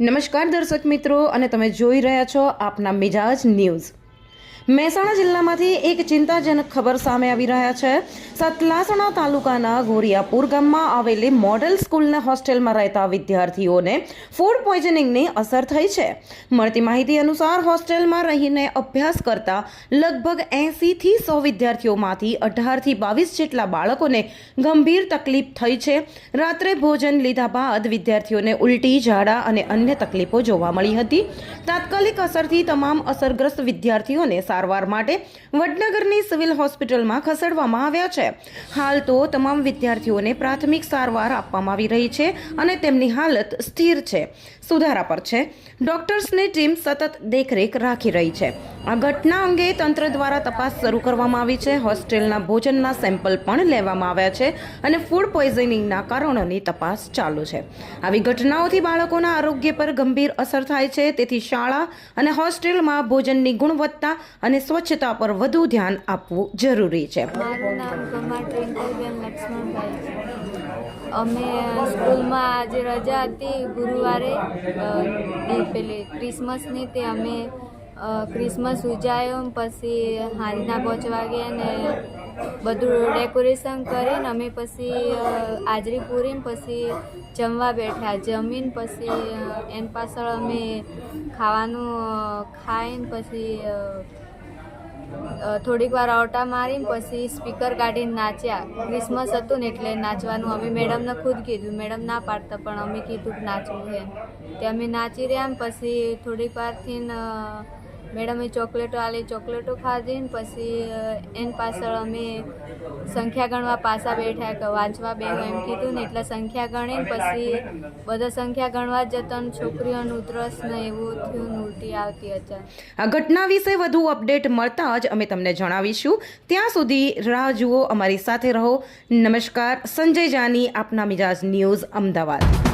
નમસ્કાર દર્શક મિત્રો, અને તમે જોઈ રહ્યા છો આપના મિજાજ ન્યૂઝ। મહેસાણા જિલ્લામાંથી એક ચિંતાજનક ખબર સામે આવી રહ્યા છે। સતલાસણા તાલુકાના ગોરિયાપુર ગામમાં આવેલી મોડેલ સ્કૂલના હોસ્ટેલમાં રહેતા વિદ્યાર્થીઓને ફૂડ પોઈઝનિંગની અસર થઈ છે। મળતી માહિતી અનુસાર હોસ્ટેલમાં રહીને અભ્યાસ કરતા લગભગ 80 થી 100 વિદ્યાર્થીઓમાંથી 18 થી 22 જેટલા બાળકોને ગંભીર તકલીફ થઈ છે। રાત્રે ભોજન લીધા બાદ વિદ્યાર્થીઓને ઉલટી, ઝાડા અને અન્ય તકલીફો જોવા મળી હતી। તાત્કાલિક અસરથી તમામ અસરગ્રસ્ત વિદ્યાર્થીઓને સારવાર માટે વડનગરની સિવિલ હોસ્પિટલમાં ખસેડવામાં આવ્યા છે। હાલ તો તમામ વિદ્યાર્થીઓને પ્રાથમિક સારવાર આપવામાં આવી રહી છે અને તેમની હાલત સ્થિર છે, સુધારા પર છે। ડોક્ટર્સની ટીમ સતત દેખરેખ રાખી રહી છે। આ ઘટના અંગે તંત્ર દ્વારા તપાસ શરૂ કરવામાં આવી છે। હોસ્ટેલના ભોજનના સેમ્પલ પણ લેવામાં આવ્યા છે અને ફૂડ પોઈઝનિંગના કારણોની તપાસ ચાલુ છે। આવી ઘટનાઓથી બાળકોના આરોગ્ય પર ગંભીર અસર થાય છે, તેથી શાળા અને હોસ્ટેલમાં ભોજનની ગુણવત્તા અને સ્વચ્છતા પર વધુ ધ્યાન આપવું જરૂરી છે। મારું નામ કુમાર ટ્વિંકલબેન લક્ષ્મણભાઈ છે। અમે સ્કૂલમાં આજે રજા હતી ગુરુવારે પેલી ક્રિસમસની, તે અમે ક્રિસમસ ઉજાયો, પછી સાંજના 5 વાગે ને બધું ડેકોરેશન કરીને અમે પછી હાજરી પૂરીને પછી જમવા બેઠા। જમીન પછી એની પાછળ અમે ખાવાનું ખાઈને પછી થોડીક વાર આવટા મારીને પછી સ્પીકર કાઢીને નાચ્યા। ક્રિસમસ હતું ને એટલે નાચવાનું અમે મેડમને ખુદ કીધું, મેડમ ના પાડતા પણ અમે કીધું કે નાચવું છે તે અમે નાચી રહ્યા। પછી થોડીક વારથી મેડમે ચોકલેટો આલી, ચોકલેટો ખાધી ને પછી એની પાછળ અમે સંખ્યા ગણવા પાછા બેઠા કે વાંચવા બેહો એમ કીધું ને એટલે સંખ્યા ગણીને પછી બધા સંખ્યા ગણવા જતા ને છોકરીઓનું ઉધરસ ને એવું થયું, ઉલટી આવતી અચાનક। આ ઘટના વિશે વધુ અપડેટ મળતા જ અમે તમને જણાવીશું। ત્યાં સુધી રાહ જુઓ, અમારી સાથે રહો। નમસ્કાર, સંજય જાની, આપના મિજાજ ન્યૂઝ, અમદાવાદ।